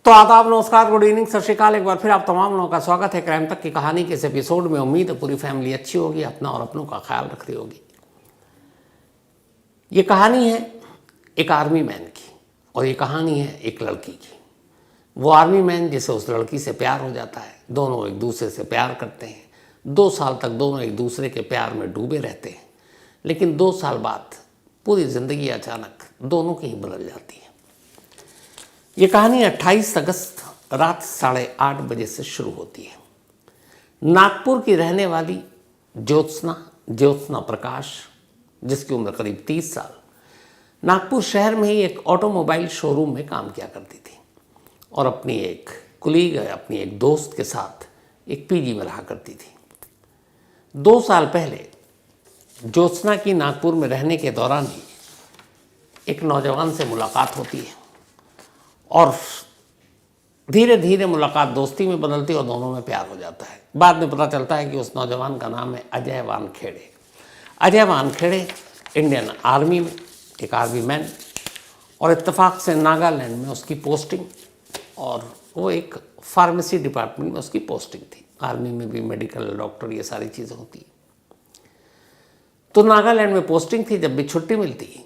तो आदाब, नमस्कार, गुड इवनिंग, सत श्रीकाल। एक बार फिर आप तमाम लोगों का स्वागत है क्राइम तक की कहानी के इस एपिसोड में। उम्मीद है पूरी फैमिली अच्छी होगी, अपना और अपनों का ख्याल रख रही होगी। ये कहानी है एक आर्मी मैन की और ये कहानी है एक लड़की की। वो आर्मी मैन जिसे उस लड़की से प्यार हो जाता है, दोनों एक दूसरे से प्यार करते हैं। 2 साल तक दोनों एक दूसरे के प्यार में डूबे रहते हैं, लेकिन 2 साल बाद पूरी ज़िंदगी अचानक दोनों की ही बदल जाती है। ये कहानी 28 अगस्त रात 8:30 बजे से शुरू होती है। नागपुर की रहने वाली ज्योत्सना प्रकाश, जिसकी उम्र करीब 30 साल, नागपुर शहर में ही एक ऑटोमोबाइल शोरूम में काम किया करती थी और अपनी एक दोस्त के साथ एक पीजी में रहा करती थी। 2 साल पहले ज्योत्सना की नागपुर में रहने के दौरान ही एक नौजवान से मुलाकात होती है और धीरे धीरे मुलाकात दोस्ती में बदलती और दोनों में प्यार हो जाता है। बाद में पता चलता है कि उस नौजवान का नाम है अजय वानखेड़े। अजय वानखेड़े इंडियन आर्मी में एक आर्मी मैन, और इत्तेफाक से नागालैंड में उसकी पोस्टिंग, और वो एक फार्मेसी डिपार्टमेंट में उसकी पोस्टिंग थी। आर्मी में भी मेडिकल, डॉक्टर, ये सारी चीज़ें होती। तो नागालैंड में पोस्टिंग थी। जब भी छुट्टी मिलती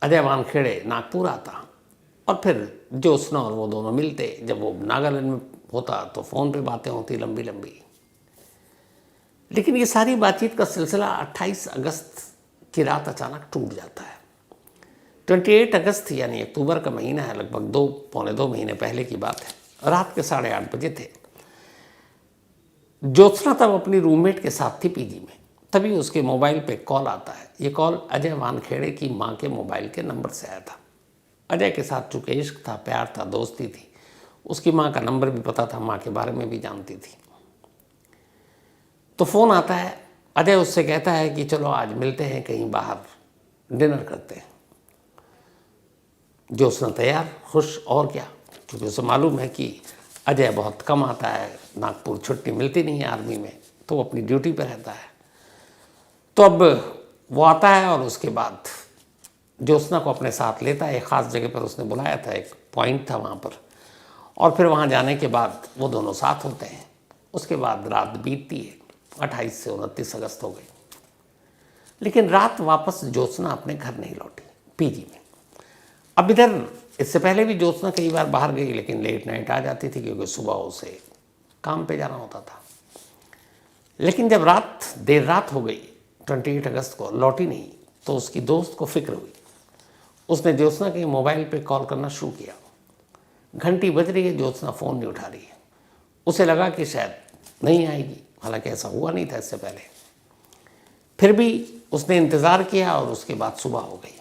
अजय वानखेड़े नागपुर आता और फिर ज्योत्सना और वो दोनों मिलते। जब वो नागालैंड में होता तो फ़ोन पे बातें होती लंबी लंबी। लेकिन ये सारी बातचीत का सिलसिला 28 अगस्त की रात अचानक टूट जाता है। 28 अगस्त यानी अक्टूबर का महीना है, लगभग 2-2.25 महीने पहले की बात है। रात के 8:30 बजे थे। ज्योत्सना तब अपनी रूममेट के साथ थी पीजी में। तभी उसके मोबाइल पे कॉल आता है। ये कॉल अजय वानखेड़े की माँ के मोबाइल के नंबर से आया था। अजय के साथ चूँकि इश्क था, प्यार था, दोस्ती थी, उसकी माँ का नंबर भी पता था, माँ के बारे में भी जानती थी। तो फ़ोन आता है। अजय उससे कहता है कि चलो आज मिलते हैं, कहीं बाहर डिनर करते हैं। ज्योत्सना तैयार, खुश, और क्या, क्योंकि उसे मालूम है कि अजय बहुत कम आता है, नागपुर छुट्टी मिलती नहीं है आर्मी में, तो वो अपनी ड्यूटी पर रहता है। तो अब वो आता है और उसके बाद ज्योत्सना को अपने साथ लेता है। एक ख़ास जगह पर उसने बुलाया था, एक पॉइंट था वहाँ पर, और फिर वहाँ जाने के बाद वो दोनों साथ होते हैं। उसके बाद रात बीतती है। 28 से 29 अगस्त हो गई, लेकिन रात वापस ज्योत्सना अपने घर नहीं लौटी, पीजी में। अब इधर इससे पहले भी ज्योत्सना कई बार बाहर गई, लेकिन लेट नाइट आ जाती थी क्योंकि सुबह उसे काम पे जाना होता था। लेकिन जब देर रात हो गई, 28 अगस्त को लौटी नहीं, तो उसकी दोस्त को फिक्र हुई। उसने ज्योत्सना के मोबाइल पे कॉल करना शुरू किया। घंटी बज रही है, ज्योत्सना फ़ोन नहीं उठा रही है। उसे लगा कि शायद नहीं आएगी, हालांकि ऐसा हुआ नहीं था इससे पहले। फिर भी उसने इंतज़ार किया और उसके बाद सुबह हो गई।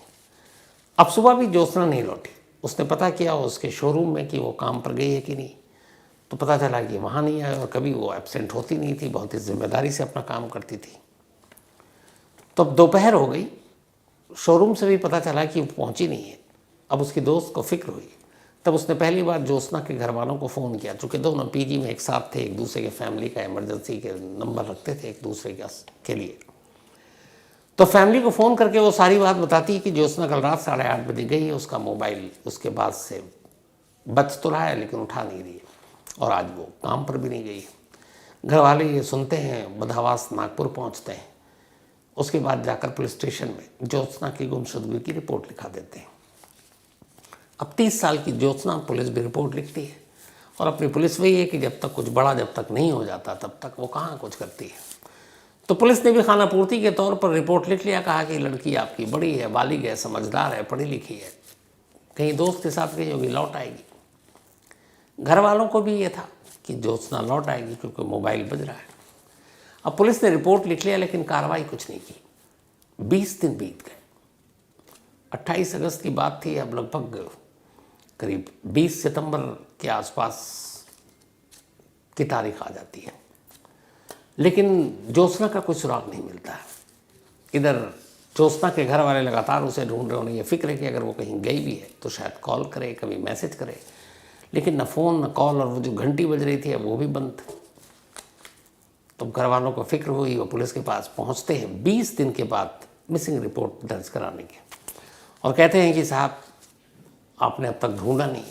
अब सुबह भी ज्योत्सना नहीं लौटी। उसने पता किया उसके शोरूम में कि वो काम पर गई है कि नहीं, तो पता चला कि वहाँ नहीं आए, और कभी वो एब्सेंट होती नहीं थी, बहुत ही जिम्मेदारी से अपना काम करती थी। तो अब दोपहर हो गई, शोरूम से भी पता चला कि वो पहुंची नहीं है। अब उसकी दोस्त को फिक्र हुई। तब उसने पहली बार ज्योत्सना के घर वालों को फ़ोन किया। चूँकि दोनों पीजी में एक साथ थे, एक दूसरे के फैमिली का इमरजेंसी के नंबर रखते थे एक दूसरे के लिए। तो फैमिली को फ़ोन करके वो सारी बात बताती है कि ज्योत्सना कल रात 8:30 बजे गई है, उसका मोबाइल उसके बाद से बच तो रहा है लेकिन उठा नहीं रही है, और आज वो काम पर भी नहीं गई। घर वाले ये सुनते हैं, बदहवास नागपुर पहुँचते हैं। उसके बाद जाकर पुलिस स्टेशन में ज्योत्सना की गुमशुदगी की रिपोर्ट लिखा देते हैं। अब 30 साल की ज्योत्सना, पुलिस भी रिपोर्ट लिखती है, और अपनी पुलिस वही है कि जब तक कुछ बड़ा जब तक नहीं हो जाता तब तक वो कहाँ कुछ करती है। तो पुलिस ने भी खानापूर्ति के तौर पर रिपोर्ट लिख लिया। कहा कि लड़की आपकी बड़ी है, बालिग है, समझदार है, पढ़ी लिखी है, कहीं दोस्त के साथ गई होगी, लौट आएगी। घर वालों को भी ये था कि ज्योत्सना लौट आएगी क्योंकि मोबाइल बज रहा है। अब पुलिस ने रिपोर्ट लिख लिया, लेकिन कार्रवाई कुछ नहीं की। 20 दिन बीत गए। 28 अगस्त की बात थी। अब लगभग करीब 20 सितंबर के आसपास की तारीख आ जाती है, लेकिन ज्योत्सना का कोई सुराग नहीं मिलता है। इधर ज्योत्सना के घर वाले लगातार उसे ढूंढ रहे। उन्हें ये फिक्र है कि अगर वो कहीं गई भी है तो शायद कॉल करे, कभी मैसेज करे, लेकिन न फ़ोन न कॉल, और वो जो घंटी बज रही थी वो भी बंद। तो घर वालों को फिक्र हुई, वो पुलिस के पास पहुंचते हैं 20 दिन के बाद मिसिंग रिपोर्ट दर्ज कराने के, और कहते हैं कि साहब आपने अब तक ढूंढा नहीं,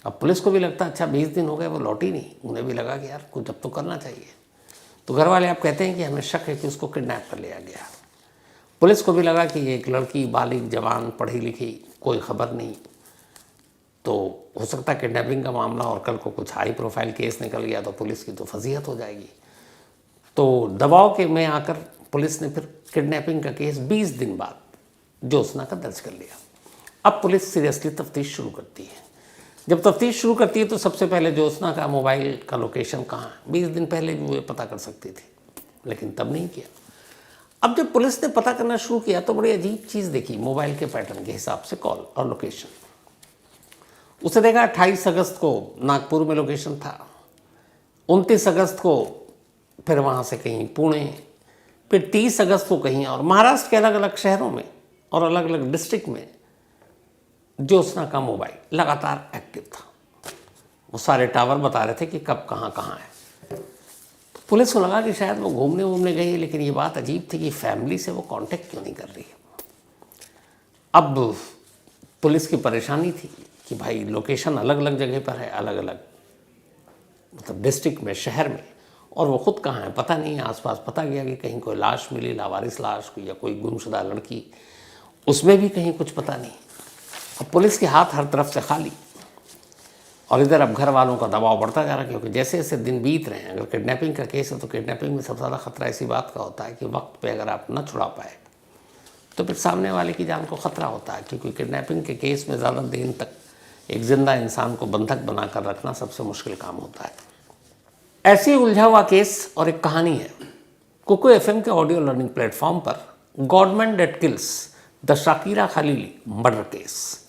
अब पुलिस को भी लगता अच्छा 20 दिन हो गए वो लौटी नहीं, उन्हें भी लगा कि यार कुछ अब तो करना चाहिए। तो घर वाले आप कहते हैं कि हमें शक है कि उसको किडनैप कर लिया गया। पुलिस को भी लगा कि एक लड़की बालिग जवान पढ़ी लिखी, कोई खबर नहीं, तो हो सकता है किडनैपिंग का मामला और कल को कुछ हाई प्रोफाइल केस निकल गया तो पुलिस की तो फजीहत हो जाएगी। तो दबाव के में आकर पुलिस ने फिर किडनैपिंग का केस 20 दिन बाद ज्योत्सना का दर्ज कर लिया। अब पुलिस सीरियसली तफ्तीश शुरू करती है। जब तफ्तीश शुरू करती है तो सबसे पहले ज्योत्सना का मोबाइल का लोकेशन कहाँ है, 20 दिन पहले भी वो पता कर सकती थी, लेकिन तब नहीं किया। अब जब पुलिस ने पता करना शुरू किया तो बड़ी अजीब चीज़ देखी। मोबाइल के पैटर्न के हिसाब से कॉल और लोकेशन, उसे देखा 28 अगस्त को नागपुर में लोकेशन था, 29 अगस्त को फिर वहाँ से कहीं पुणे, फिर 30 अगस्त को कहीं और महाराष्ट्र के अलग अलग शहरों में और अलग अलग डिस्ट्रिक्ट में ज्योत्सना का मोबाइल लगातार एक्टिव था। वो सारे टावर बता रहे थे कि कब कहाँ कहाँ है। तो पुलिस को लगा कि शायद वो घूमने गई, लेकिन ये बात अजीब थी कि फैमिली से वो कांटेक्ट क्यों नहीं कर रही है। अब पुलिस की परेशानी थी कि भाई लोकेशन अलग अलग जगह पर है, अलग अलग मतलब डिस्ट्रिक्ट में, शहर में, और वो खुद कहाँ है पता नहीं। आसपास पता गया कि कहीं कोई लाश मिली, लावारिस लाश, या कोई गुमशुदा लड़की, उसमें भी कहीं कुछ पता नहीं। अब पुलिस के हाथ हर तरफ से खाली, और इधर अब घर वालों का दबाव बढ़ता जा रहा है, क्योंकि जैसे जैसे दिन बीत रहे हैं, अगर किडनैपिंग का केस है तो किडनैपिंग में सबसे ज़्यादा खतरा इसी बात का होता है कि वक्त पे अगर आप न छुड़ा पाए तो फिर सामने वाले की जान को खतरा होता है, क्योंकि किडनैपिंग के केस में ज़्यादा दिन तक एक जिंदा इंसान को बंधक बनाकर रखना सबसे मुश्किल काम होता है। ऐसी उलझा हुआ केस और एक कहानी है कुकू एफएम के ऑडियो लर्निंग प्लेटफॉर्म पर, godman date kills the Shakereh Khaleeli murder case.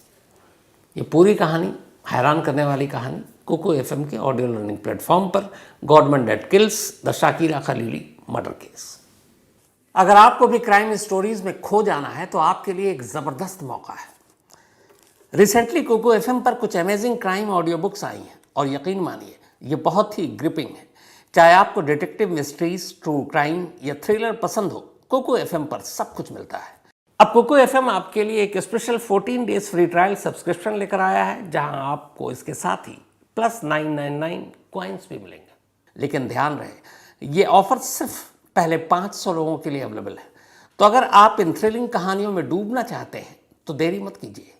ये पूरी कहानी, हैरान करने वाली कहानी, कुकू एफएम के ऑडियो लर्निंग प्लेटफॉर्म पर, godman date kills the Shakereh Khaleeli murder case. अगर आपको भी क्राइम स्टोरीज में खो जाना है तो आपके लिए एक ज़बरदस्त मौका है। रिसेंटली कुकू एफएम पर कुछ amazing crime audio books I हैं, और यकीन मानिए ये बहुत ही ग्रिपिंग है। चाहे आपको डिटेक्टिव मिस्ट्रीज, ट्रू क्राइम या थ्रिलर पसंद हो, कुकू एफएम पर सब कुछ मिलता है। अब कुकू एफएम आपके लिए एक special 14 days free trial subscription लेकर आया है, जहां आपको इसके साथ ही प्लस 999 कॉइन्स भी मिलेंगे। लेकिन ध्यान रहे, ये ऑफर सिर्फ पहले 500 लोगों के लिए अवेलेबल है। तो अगर आप इन थ्रिलिंग कहानियों में डूबना चाहते हैं तो देरी मत कीजिए।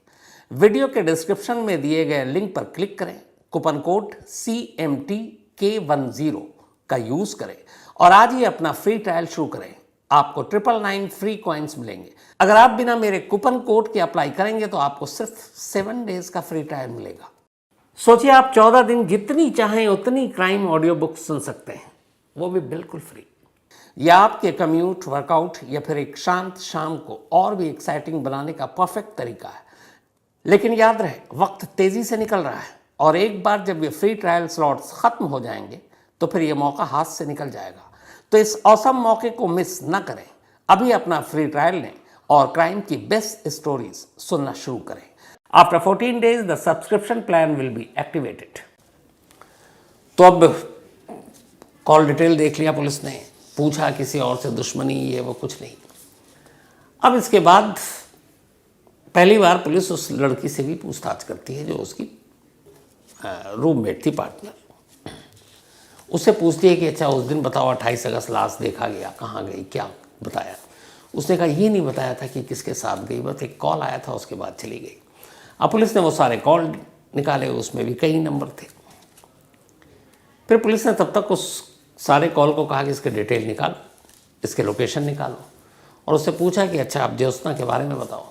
वीडियो के डिस्क्रिप्शन में दिए गए लिंक पर क्लिक करें, कूपन कोड CMTK10 का यूज़ करें और आज ही अपना फ्री ट्रायल शुरू करें। आपको 999 फ्री कॉइन्स मिलेंगे। अगर आप बिना मेरे कूपन कोड के अप्लाई करेंगे तो आपको सिर्फ 7 डेज का फ्री ट्रायल मिलेगा। सोचिए, आप 14 दिन जितनी चाहें उतनी क्राइम ऑडियो बुक सुन सकते हैं, वो भी बिल्कुल फ्री। यह आपके कम्यूट, वर्कआउट या फिर एक शांत शाम को और भी एक्साइटिंग बनाने का परफेक्ट तरीका है। लेकिन याद रहे, वक्त तेजी से निकल रहा है, और एक बार जब ये फ्री ट्रायल स्लॉट्स खत्म हो जाएंगे तो फिर ये मौका हाथ से निकल जाएगा। तो इस औसम मौके को मिस न करें। अभी अपना फ्री ट्रायल लें और क्राइम की बेस्ट स्टोरीज सुनना शुरू करें। After 14 days the subscription plan will be activated. तो अब कॉल डिटेल देख लिया पुलिस ने, पूछा किसी और से दुश्मनी ये वो कुछ नहीं। अब इसके बाद पहली बार पुलिस उस लड़की से भी पूछताछ करती है जो उसकी रूममेट थी, पार्टनर। उससे पूछती है कि अच्छा उस दिन बताओ 28 अगस्त लाश देखा गया, कहाँ गई, क्या बताया। उसने कहा ये नहीं बताया था कि किसके साथ गई, बस एक कॉल आया था उसके बाद चली गई। अब पुलिस ने वो सारे कॉल निकाले, उसमें भी कई नंबर थे। फिर पुलिस ने तब तक उस सारे कॉल को कहा कि इसके डिटेल निकालो, इसके लोकेशन निकालो, और उससे पूछा कि अच्छा आप ज्योत्सना के बारे में बताओ।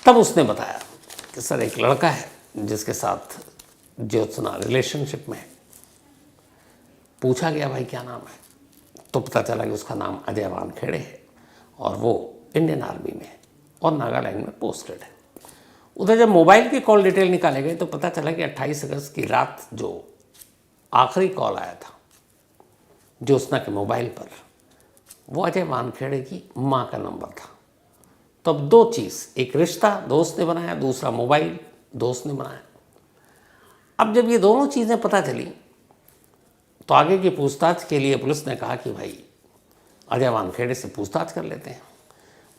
तब उसने बताया कि सर एक लड़का है जिसके साथ ज्योत्सना रिलेशनशिप में है। पूछा गया भाई क्या नाम है, तो पता चला कि उसका नाम अजय वानखेड़े है और वो इंडियन आर्मी में है और नागालैंड में पोस्टेड है। उधर जब मोबाइल की कॉल डिटेल निकाले गए तो पता चला कि 28 अगस्त की रात जो आखिरी कॉल आया था ज्योत्सना के मोबाइल पर, वो अजय वानखेड़े की माँ का नंबर था। तो अब दो चीज़, एक रिश्ता दोस्त ने बनाया, दूसरा मोबाइल दोस्त ने बनाया। अब जब ये दोनों चीज़ें पता चली तो आगे की पूछताछ के लिए पुलिस ने कहा कि भाई अजय वानखेड़े से पूछताछ कर लेते हैं।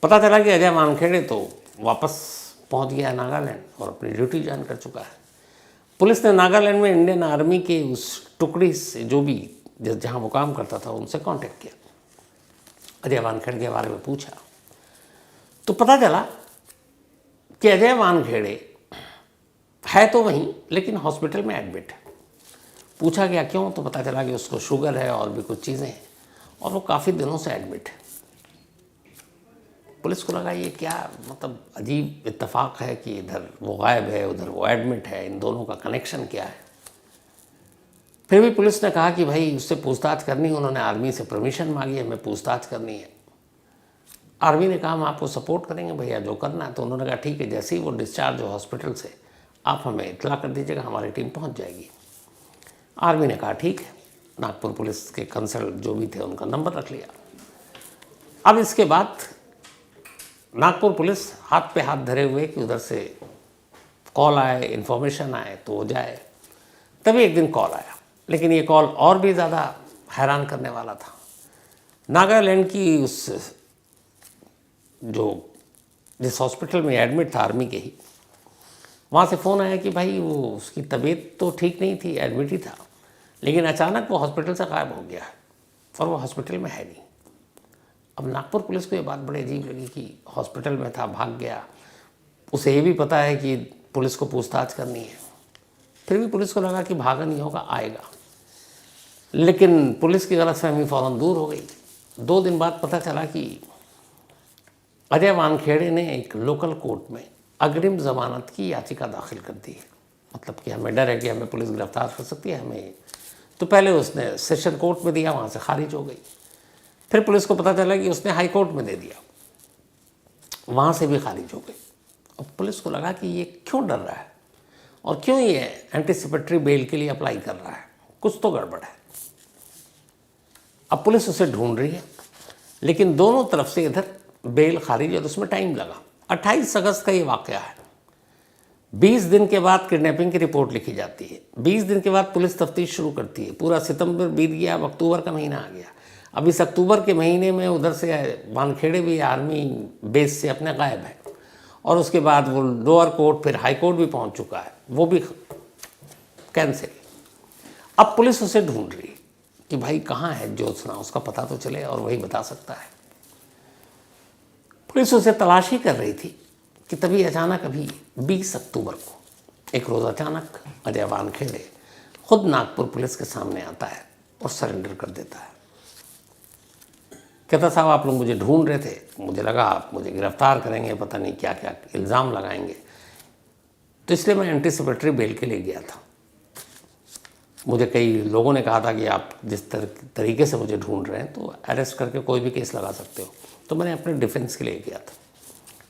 पता चला कि अजय वानखेड़े तो वापस पहुंच गया नागालैंड और अपनी ड्यूटी ज्वाइन कर चुका है। पुलिस ने नागालैंड में इंडियन आर्मी के उस टुकड़ी से जो भी जहाँ वो काम करता था उनसे कांटेक्ट किया, अजय वानखेड़े के बारे में पूछा, तो पता चला कि अजय वानखेड़े है तो वहीं लेकिन हॉस्पिटल में एडमिट है। पूछा गया क्यों, तो पता चला कि उसको शुगर है और भी कुछ चीज़ें हैं और वो काफ़ी दिनों से एडमिट है। पुलिस को लगा ये क्या मतलब अजीब इत्तेफाक है कि इधर वो गायब है उधर वो एडमिट है, इन दोनों का कनेक्शन क्या है। फिर भी पुलिस ने कहा कि भाई उससे पूछताछ करनी है, उन्होंने आर्मी से परमिशन मांगी, हमें पूछताछ करनी है। आर्मी ने कहा हम आपको सपोर्ट करेंगे भैया जो करना है। तो उन्होंने कहा ठीक है, जैसे ही वो डिस्चार्ज हो हॉस्पिटल से आप हमें इतला कर दीजिएगा, हमारी टीम पहुंच जाएगी। आर्मी ने कहा ठीक है, नागपुर पुलिस के कंसल्ट जो भी थे उनका नंबर रख लिया। अब इसके बाद नागपुर पुलिस हाथ पे हाथ धरे हुए कि उधर से कॉल आए, इन्फॉर्मेशन आए तो वो जाए। तभी एक दिन कॉल आया, लेकिन ये कॉल और भी ज़्यादा हैरान करने वाला था। नागालैंड की उस जिस हॉस्पिटल में एडमिट था आर्मी के ही, वहाँ से फ़ोन आया कि भाई वो उसकी तबीयत तो ठीक नहीं थी, एडमिट ही था, लेकिन अचानक वो हॉस्पिटल से गायब हो गया है और वो हॉस्पिटल में है नहीं। अब नागपुर पुलिस को ये बात बड़ी अजीब लगी कि हॉस्पिटल में था, भाग गया, उसे ये भी पता है कि पुलिस को पूछताछ करनी है, फिर भी पुलिस को लगा कि भागा नहीं होगा, आएगा। लेकिन पुलिस की गलतफहमी फ़ौरन दूर हो गई। 2 दिन बाद पता चला कि अजय वानखेड़े ने एक लोकल कोर्ट में अग्रिम ज़मानत की याचिका दाखिल कर दी है। मतलब कि हमें डर है कि हमें पुलिस गिरफ्तार कर सकती है हमें। तो पहले उसने सेशन कोर्ट में दिया, वहाँ से खारिज हो गई। फिर पुलिस को पता चला कि उसने हाई कोर्ट में दे दिया, वहाँ से भी खारिज हो गई। अब पुलिस को लगा कि ये क्यों डर रहा है और क्यों ये एंटीसिपेटरी बेल के लिए अप्लाई कर रहा है, कुछ तो गड़बड़ है। अब पुलिस उसे ढूंढ रही है, लेकिन दोनों तरफ से इधर बेल खारिज और उसमें टाइम लगा। 28 अगस्त का ये वाक़या है। 20 दिन के बाद किडनैपिंग की रिपोर्ट लिखी जाती है। 20 दिन के बाद पुलिस तफ्तीश शुरू करती है। पूरा सितंबर बीत गया, अब अक्टूबर का महीना आ गया। अब इस अक्टूबर के महीने में उधर से वानखेड़े भी आर्मी बेस से अपने गायब है और उसके बाद वो लोअर कोर्ट फिर हाई कोर्ट भी पहुंच चुका है, वो भी कैंसिल। अब पुलिस उसे ढूंढ रही कि भाई कहाँ है ज्योत्सना, उसका पता तो चले और वही बता सकता है। पुलिस उसे तलाशी कर रही थी कि तभी अचानक अभी 20 अक्टूबर को एक रोज़ अचानक अजय वानखेड़े खुद नागपुर पुलिस के सामने आता है और सरेंडर कर देता है। कहता साहब आप लोग मुझे ढूंढ रहे थे, मुझे लगा आप मुझे गिरफ्तार करेंगे, पता नहीं क्या क्या इल्ज़ाम लगाएंगे, तो इसलिए मैं एंटीसिपेटरी बेल के लिए गया था। मुझे कई लोगों ने कहा था कि आप जिस तरीके से मुझे ढूंढ रहे हैं तो अरेस्ट करके कोई भी केस लगा सकते हो, तो मैंने अपने डिफेंस के लिए किया था।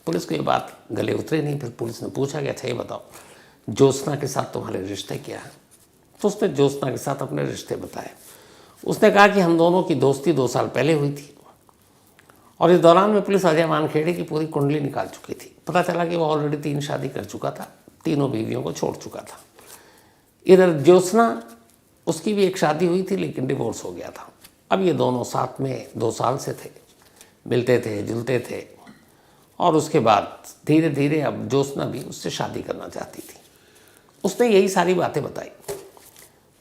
पुलिस को ये बात गले उतरी नहीं। फिर पुलिस ने पूछा कि अच्छा ये बताओ ज्योत्सना के साथ तुम्हारे रिश्ते क्या हैं। तो उसने ज्योत्सना के साथ अपने रिश्ते बताए। उसने कहा कि हम दोनों की दोस्ती 2 साल पहले हुई थी और इस दौरान में पुलिस अजय वानखेड़े की पूरी कुंडली निकाल चुकी थी। पता चला कि वो ऑलरेडी 3 शादी कर चुका था, तीनों बीवियों को छोड़ चुका था। इधर ज्योत्सना, उसकी भी एक शादी हुई थी लेकिन डिवोर्स हो गया था। अब ये दोनों साथ में 2 साल से थे, मिलते थे, जुलते थे और उसके बाद धीरे धीरे अब ज्योत्सना भी उससे शादी करना चाहती थी। उसने यही सारी बातें बताई।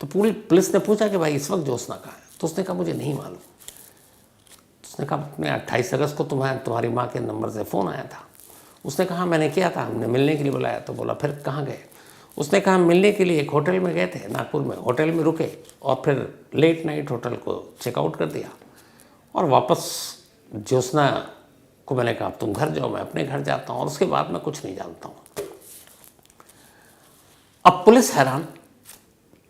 तो पूरी पुलिस ने पूछा कि भाई इस वक्त ज्योत्सना कहाँ है, तो उसने कहा मुझे नहीं मालूम। उसने कहा अपने 28 अगस्त को तुम्हारी माँ के नंबर से फ़ोन आया था। उसने कहा मैंने किया था, हमने मिलने के लिए बुलाया। तो बोला फिर कहाँ गए? उसने कहा मिलने के लिए एक होटल में गए थे नागपुर में, होटल में रुके और फिर लेट नाइट होटल को चेकआउट कर दिया और वापस ज्योत्सना को मैंने कहा तुम घर जाओ, मैं अपने घर जाता हूँ और उसके बाद मैं कुछ नहीं जानता हूँ। अब पुलिस हैरान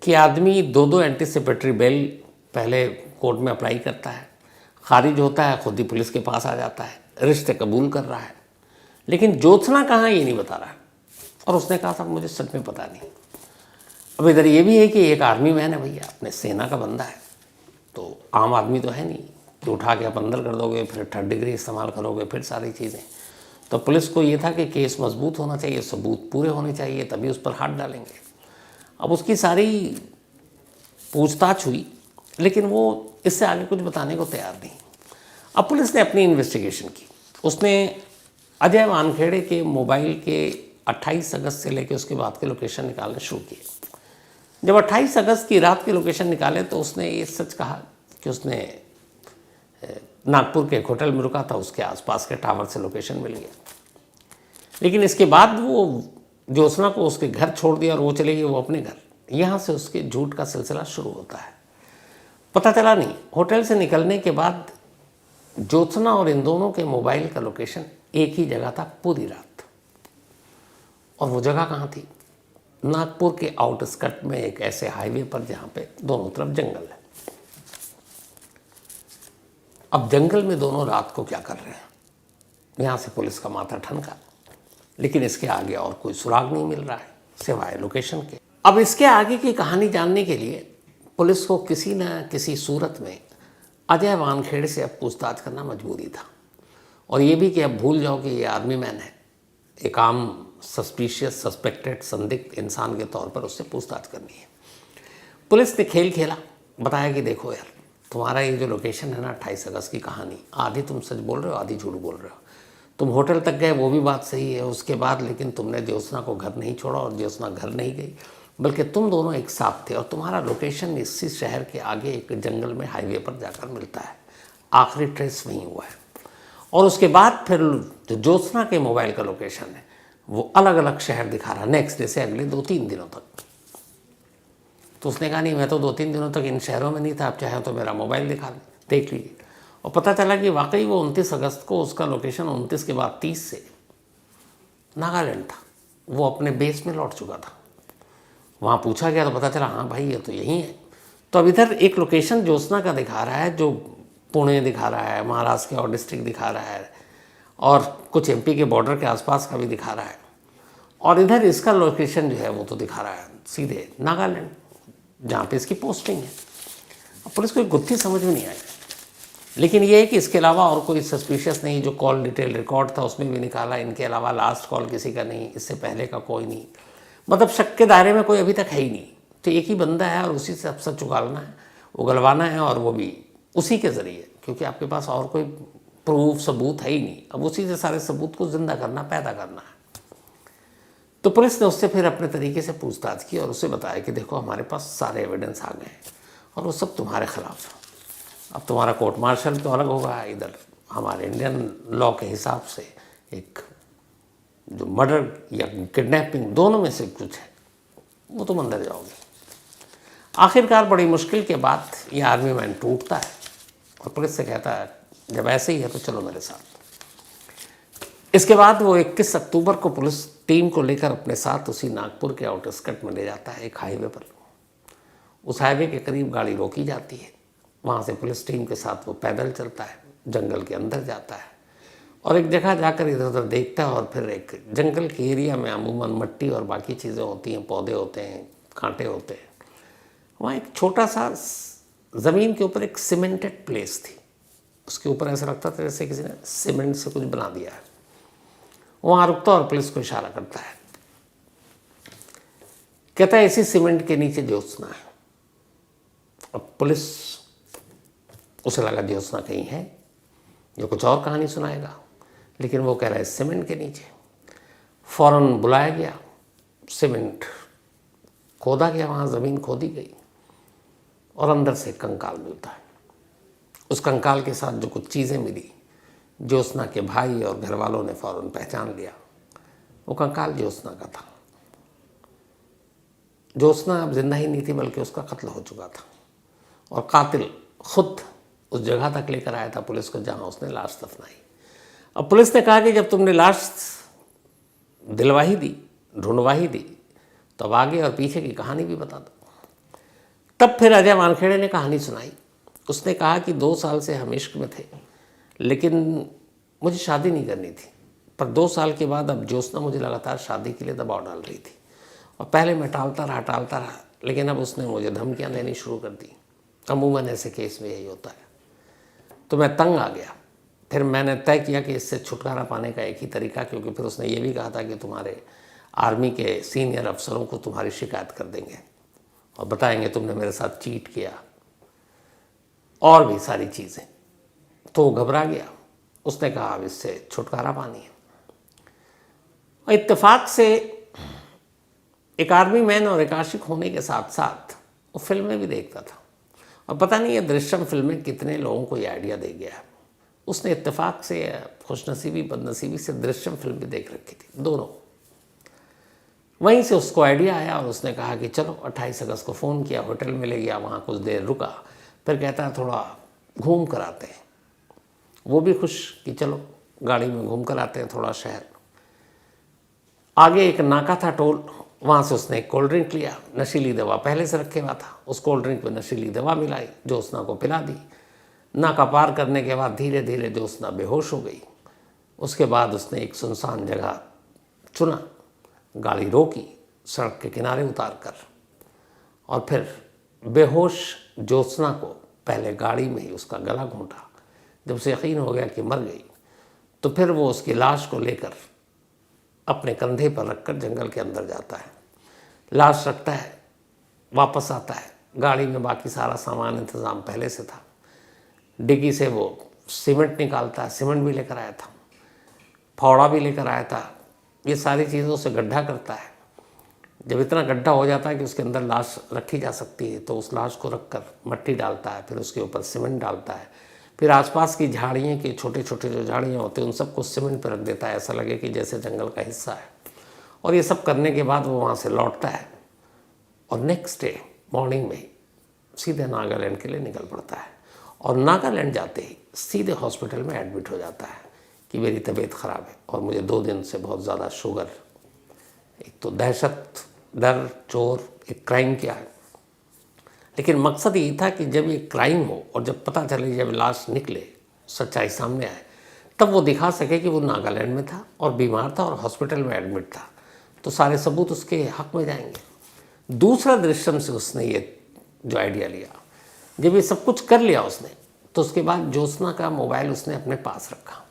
कि आदमी 2-2 एंटीसिपेटरी बेल पहले कोर्ट में अप्लाई करता है, खारिज होता है, खुद ही पुलिस के पास आ जाता है, रिश्ते कबूल कर रहा है, लेकिन ज्योत्सना कहाँ ये नहीं बता रहा है। और उसने कहा साहब मुझे सच में पता नहीं। अब इधर ये भी है कि एक आर्मी मैन है भैया, अपने सेना का बंदा है, तो आम आदमी तो है नहीं कि उठा के आप अंदर कर दोगे, फिर 3rd डिग्री इस्तेमाल करोगे, फिर सारी चीज़ें। तो पुलिस को ये था कि केस मजबूत होना चाहिए, सबूत पूरे होने चाहिए, तभी उस पर हाथ डालेंगे। अब उसकी सारी पूछताछ हुई लेकिन वो इससे आगे कुछ बताने को तैयार नहीं। अब पुलिस ने अपनी इन्वेस्टिगेशन की। उसने अजय वानखेड़े के मोबाइल के 28 अगस्त से लेकर उसके बाद के लोकेशन निकालने शुरू किए। जब 28 अगस्त की रात की लोकेशन निकाले तो उसने ये सच कहा कि उसने नागपुर के एक होटल में रुका था, उसके आसपास के टावर से लोकेशन मिल गया। लेकिन इसके बाद वो ज्योत्सना को उसके घर छोड़ दिया और वो चले गए वो अपने घर। यहाँ से उसके झूठ का सिलसिला शुरू होता है। पता चला नहीं, होटल से निकलने के बाद ज्योत्सना और इन दोनों के मोबाइल का लोकेशन एक ही जगह था पूरी रात। और वो जगह कहाँ थी? नागपुर के आउटस्कर्ट में एक ऐसे हाईवे पर जहाँ पे दोनों तरफ जंगल है। अब जंगल में दोनों रात को क्या कर रहे हैं? यहाँ से पुलिस का माथा ठनका, लेकिन इसके आगे और कोई सुराग नहीं मिल रहा है सिवाय लोकेशन के। अब इसके आगे की कहानी जानने के लिए पुलिस को किसी न किसी सूरत में अजय वानखेड़े से अब पूछताछ करना मजबूरी था। और ये भी कि अब भूल जाओ कि ये आर्मी मैन है, एक आम सस्पिशियस सस्पेक्टेड संदिग्ध इंसान के तौर पर उससे पूछताछ करनी है। पुलिस ने खेल खेला, बताया कि देखो यार, तुम्हारा ये जो लोकेशन है ना 28 अगस्त की कहानी, आधी तुम सच बोल रहे हो आधी झूठ बोल रहे हो। तुम होटल तक गए वो भी बात सही है, उसके बाद लेकिन तुमने ज्योत्सना को घर नहीं छोड़ा और ज्योत्सना घर नहीं गई, बल्कि तुम दोनों एक साथ थे और तुम्हारा लोकेशन इसी शहर के आगे एक जंगल में हाईवे पर जाकर मिलता है। आखिरी ट्रेस वहीं हुआ है। और उसके बाद फिर जो ज्योत्सना के मोबाइल का लोकेशन है वो अलग अलग शहर दिखा रहा नेक्स्ट डे से अगले 2-3 दिनों तक। तो उसने कहा नहीं, मैं तो 2-3 दिनों तक इन शहरों में नहीं था, आप चाहें तो मेरा मोबाइल दिखा देख लीजिए। और पता चला कि वाकई वो 29 अगस्त को उसका लोकेशन 29 के बाद 30 से नागालैंड था। वो अपने बेस में लौट चुका था। वहाँ पूछा गया तो पता चला हाँ भाई ये तो यही है। तो अब इधर एक लोकेशन ज्योत्सना का दिखा रहा है जो पुणे दिखा रहा है, महाराष्ट्र के और डिस्ट्रिक्ट दिखा रहा है, और कुछ एमपी के बॉर्डर के आसपास का भी दिखा रहा है, और इधर इसका लोकेशन जो है वो तो दिखा रहा है सीधे नागालैंड जहाँ पे इसकी पोस्टिंग है। अब पुलिस को एक गुत्थी समझ में नहीं आई, लेकिन ये है कि इसके अलावा और कोई सस्पिशियस नहीं। जो कॉल डिटेल रिकॉर्ड था उसमें भी निकाला, इनके अलावा लास्ट कॉल किसी का नहीं, इससे पहले का कोई नहीं, मतलब शक के दायरे में कोई अभी तक है ही नहीं। तो एक ही बंदा है और उसी से अब सच उगलना है, उगलवाना है, और वो भी उसी के ज़रिए, क्योंकि आपके पास और कोई प्रूफ सबूत है ही नहीं। अब उसी से सारे सबूत को ज़िंदा करना, पैदा करना है। तो पुलिस ने उससे फिर अपने तरीके से पूछताछ की और उसे बताया कि देखो हमारे पास सारे एविडेंस आ गए हैं और वो सब तुम्हारे खिलाफ है। अब तुम्हारा कोर्ट मार्शल तो अलग होगा, इधर हमारे इंडियन लॉ के हिसाब से एक जो मर्डर या किडनैपिंग दोनों में से कुछ है, वो तुम अंदर जाओगे। आखिरकार बड़ी मुश्किल के बाद ये आर्मी मैन टूटता है और पुलिस से कहता है जब ऐसे ही है तो चलो मेरे साथ। इसके बाद वो 21 अक्टूबर को पुलिस टीम को लेकर अपने साथ उसी नागपुर के आउटस्कर्ट में ले जाता है एक हाईवे पर। उस हाईवे के करीब गाड़ी रोकी जाती है, वहाँ से पुलिस टीम के साथ वो पैदल चलता है, जंगल के अंदर जाता है और एक जगह जाकर इधर उधर देखता है। और फिर एक जंगल के एरिया में अमूमन मिट्टी और बाकी चीज़ें होती हैं, पौधे होते हैं, कांटे होते हैं। वहाँ एक छोटा सा ज़मीन के ऊपर एक सीमेंटेड प्लेस थी, उसके ऊपर ऐसा लगता था जैसे किसी ने सीमेंट से कुछ बना दिया है। वहाँ रुकता और पुलिस को इशारा करता है, कहता है इसी सीमेंट के नीचे ज्योत्सना है। अब पुलिस उसे लगा ज्योत्सना कहीं है जो कुछ और कहानी सुनाएगा, लेकिन वो कह रहा है सीमेंट के नीचे। फौरन बुलाया गया, सीमेंट खोदा गया, वहाँ ज़मीन खोदी गई और अंदर से कंकाल मिलता है। उस कंकाल के साथ जो कुछ चीज़ें मिली, ज्योत्सना के भाई और घर वालों ने फौरन पहचान लिया वो कंकाल ज्योत्सना का था। ज्योत्सना अब जिंदा ही नहीं थी बल्कि उसका कत्ल हो चुका था और कातिल खुद उस जगह तक लेकर आया था पुलिस को जहाँ उसने लाश दफनाई। अब पुलिस ने कहा कि जब तुमने लाश दिलवाही दी, ढूंढवाही दी, तो अब आगे और पीछे की कहानी भी बता दो। तब फिर अजय वानखेड़े ने कहानी सुनाई। उसने कहा कि 2 साल से हम इश्क में थे, लेकिन मुझे शादी नहीं करनी थी, पर 2 साल के बाद अब ज्योत्सना मुझे लगातार शादी के लिए दबाव डाल रही थी और पहले मैं टालता रहा, लेकिन अब उसने मुझे धमकियां देनी शुरू कर दी। अमूमन ऐसे केस में यही होता है। तो मैं तंग आ गया। फिर मैंने तय किया कि इससे छुटकारा पाने का एक ही तरीका, क्योंकि फिर उसने ये भी कहा था कि तुम्हारे आर्मी के सीनियर अफसरों को तुम्हारी शिकायत कर देंगे और बताएंगे तुमने मेरे साथ चीट किया और भी सारी चीज़ें। तो वो घबरा गया। उसने कहा अब इससे छुटकारा पानी है। और इत्तेफाक से एक आर्मी मैन और एक आशिक होने के साथ साथ वो फिल्में भी देखता था। और पता नहीं ये दृश्यम फिल्में कितने लोगों को ये आइडिया दे गया। उसने इत्तेफाक से, खुशनसीबी बदनसीबी से दृश्यम फिल्म भी देख रखी थी, दोनों। वहीं से उसको आइडिया आया और उसने कहा कि चलो 28 अगस्त को फ़ोन किया, होटल में ले गया, वहाँ कुछ देर रुका, फिर कहता है थोड़ा घूम कर आते हैं। वो भी खुश कि चलो गाड़ी में घूम कर आते हैं थोड़ा शहर। आगे एक नाका था टोल, वहाँ से उसने एक कोल्ड ड्रिंक लिया, नशीली दवा पहले से रखे हुआ था, उस कोल्ड ड्रिंक में नशीली दवा मिलाई, ज्योत्सना को पिला दी। नाका पार करने के बाद धीरे धीरे ज्योत्सना बेहोश हो गई। उसके बाद उसने एक सुनसान जगह चुना, गाड़ी रोकी, सड़क के किनारे उतार कर, और फिर बेहोश ज्योत्सना को पहले गाड़ी में ही उसका गला घोंटा। जब उसे यकीन हो गया कि मर गई तो फिर वो उसकी लाश को लेकर अपने कंधे पर रखकर जंगल के अंदर जाता है। लाश रखता है, वापस आता है, गाड़ी में बाकी सारा सामान इंतज़ाम पहले से था। डिग्गी से वो सीमेंट निकालता है, सीमेंट भी लेकर आया था, फावड़ा भी लेकर आया था, ये सारी चीज़ों से गड्ढा करता है। जब इतना गड्ढा हो जाता है कि उसके अंदर लाश रखी जा सकती है तो उस लाश को रखकर मट्टी डालता है, फिर उसके ऊपर सीमेंट डालता है, फिर आसपास की झाड़ियाँ की छोटे छोटे जो झाड़ियाँ होती हैं उन सबको सीमेंट पर रख देता है, ऐसा लगे कि जैसे जंगल का हिस्सा है। और ये सब करने के बाद वो वहाँ से लौटता है और नेक्स्ट डे मॉर्निंग में सीधे नागालैंड के लिए निकल पड़ता है। और नागालैंड जाते ही सीधे हॉस्पिटल में एडमिट हो जाता है कि मेरी तबीयत ख़राब है और मुझे 2 दिन से बहुत ज़्यादा शुगर। एक तो दहशत, डर, चोर, एक क्राइम किया है। लेकिन मकसद ये था कि जब ये क्राइम हो और जब पता चले, जब लाश निकले, सच्चाई सामने आए, तब वो दिखा सके कि वो नागालैंड में था और बीमार था और हॉस्पिटल में एडमिट था, तो सारे सबूत उसके हक में जाएंगे। दूसरा दृश्यम से उसने ये जो आइडिया लिया, जब ये सब कुछ कर लिया उसने, तो उसके बाद ज्योत्सना का मोबाइल उसने अपने पास रखा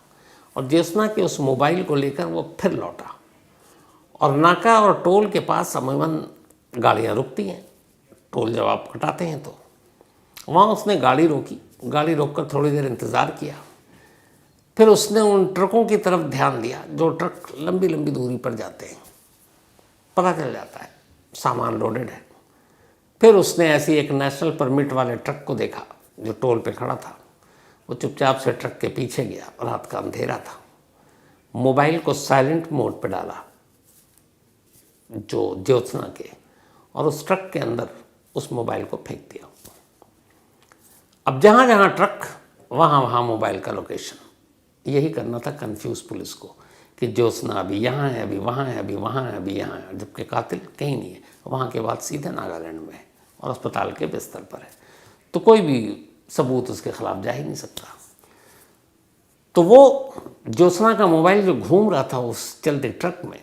और ज्योत्सना के उस मोबाइल को लेकर वो फिर लौटा। और नाका और टोल के पास अमूमन गाड़ियाँ रुकती हैं, टोल जब आप कटाते हैं तो वहाँ उसने गाड़ी रोकी, गाड़ी रोककर थोड़ी देर इंतज़ार किया। फिर उसने उन ट्रकों की तरफ ध्यान दिया जो ट्रक लंबी लंबी दूरी पर जाते हैं, पता चल जाता है सामान लोडेड है। फिर उसने ऐसी एक नेशनल परमिट वाले ट्रक को देखा जो टोल पे खड़ा था। वो चुपचाप से ट्रक के पीछे गया, रात का अंधेरा था, मोबाइल को साइलेंट मोड पे डाला जो ज्योत्सना के, और उस ट्रक के अंदर उस मोबाइल को फेंक दिया। अब जहाँ जहाँ ट्रक, वहाँ वहाँ मोबाइल का लोकेशन। यही करना था कंफ्यूज पुलिस को कि ज्योत्सना अभी यहाँ है, अभी वहाँ है, अभी वहाँ है, अभी यहाँ है, जबकि कातिल कहीं नहीं है। वहाँ के बाद सीधे नागालैंड में है और अस्पताल के बिस्तर पर है, तो कोई भी सबूत उसके खिलाफ जा ही नहीं सकता। तो वो ज्योत्सना का मोबाइल जो घूम रहा था उस चलते ट्रक में,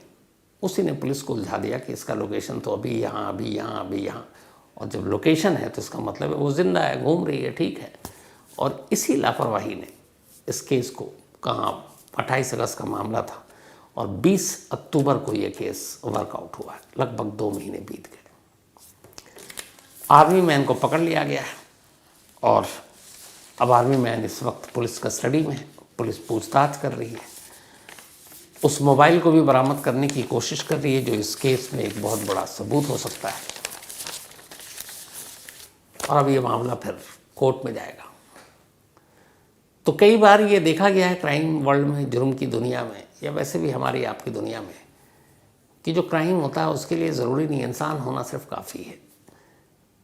उसी ने पुलिस को उलझा दिया कि इसका लोकेशन तो अभी यहाँ, अभी यहाँ, अभी यहाँ। और जब लोकेशन है तो इसका मतलब है वो जिंदा है, घूम रही है, ठीक है। और इसी लापरवाही ने इस केस को, कहाँ 28 अगस्त का मामला था और 20 अक्टूबर को ये केस वर्कआउट हुआ है। लगभग 2 महीने बीत गए। आर्मी मैन को पकड़ लिया गया है और अब आर्मी मैन इस वक्त पुलिस कस्टडी में है, पुलिस पूछताछ कर रही है। उस मोबाइल को भी बरामद करने की कोशिश कर रही है जो इस केस में एक बहुत बड़ा सबूत हो सकता है। और अब ये मामला फिर कोर्ट में जाएगा। तो कई बार ये देखा गया है क्राइम वर्ल्ड में, जुर्म की दुनिया में, या वैसे भी हमारी आपकी दुनिया में, कि जो क्राइम होता है उसके लिए ज़रूरी नहीं इंसान होना सिर्फ काफ़ी है।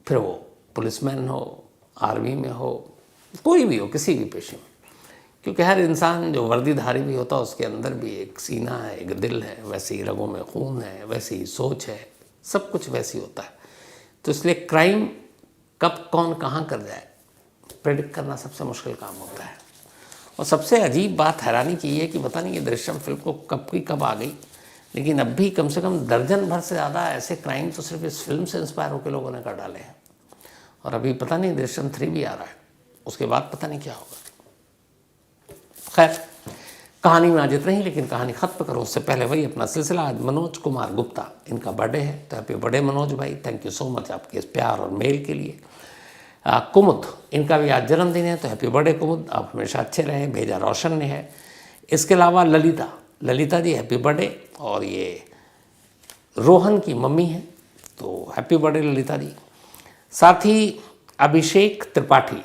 फिर वो पुलिसमैन हो, आर्मी में हो, कोई भी हो, किसी भी पेशे में, क्योंकि हर इंसान जो वर्दीधारी भी होता है उसके अंदर भी एक सीना है, एक दिल है, वैसे ही रगों में खून है, वैसे ही सोच है, सब कुछ वैसे ही होता है। तो इसलिए क्राइम कब कौन कहाँ कर जाए प्रेडिक्ट करना सबसे मुश्किल काम होता है। और सबसे अजीब बात, हैरानी की है कि पता नहीं ये दृश्यम फिल्म को कब की कब आ गई, लेकिन अब भी कम से कम दर्जन भर से ज़्यादा ऐसे क्राइम तो सिर्फ इस फिल्म से इंस्पायर होकर लोगों ने कर डाले हैं। और अभी पता नहीं दृश्यम 3 भी आ रहा है, उसके बाद पता नहीं क्या होगा। खैर, कहानी में आज इतना ही, लेकिन कहानी ख़त्म करूँ उससे पहले वही अपना सिलसिला। आज मनोज कुमार गुप्ता, इनका बर्थडे है, तो हैप्पी बर्थडे मनोज भाई। थैंक यू सो मच आपके इस प्यार और मेल के लिए। कुमुद, इनका भी आज जन्मदिन है, तो हैप्पी बर्थडे कुमुद, आप हमेशा अच्छे रहें। भेजा रोशन ने है। इसके अलावा ललिता जी हैप्पी बर्थडे। और ये रोहन की मम्मी हैं, तो हैप्पी बर्थडे ललिता जी। साथ ही अभिषेक त्रिपाठी,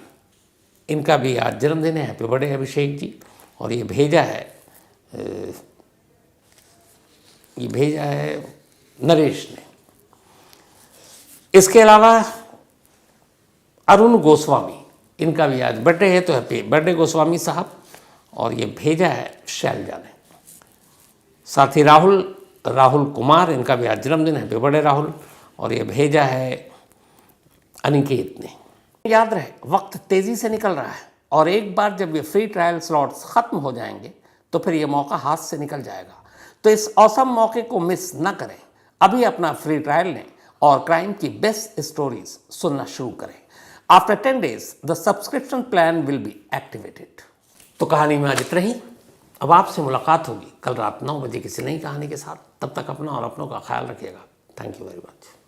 इनका भी आज जन्मदिन है, हैप्पी बर्थडे अभिषेक जी। और ये भेजा है नरेश ने। इसके अलावा अरुण गोस्वामी, इनका भी आज बर्थडे है, तो हैप्पी बर्थडे गोस्वामी साहब। और ये भेजा है शैलजा ने। साथ ही राहुल कुमार, इनका भी आज जन्मदिन है, हैप्पी बर्थडे राहुल। और ये भेजा है अनिकेत ने। याद रहे, वक्त तेज़ी से निकल रहा है और एक बार जब ये फ्री ट्रायल स्लॉट्स ख़त्म हो जाएंगे तो फिर ये मौका हाथ से निकल जाएगा। तो इस औसम मौके को मिस न करें। अभी अपना फ्री ट्रायल लें और क्राइम की बेस्ट स्टोरीज सुनना शुरू करें। After 10 days the subscription plan will be activated. तो कहानी में आज इतना ही। अब आपसे मुलाकात होगी कल रात 9 बजे किसी नई कहानी के साथ। तब तक अपना और अपनों का ख्याल रखिएगा। Thank you very much.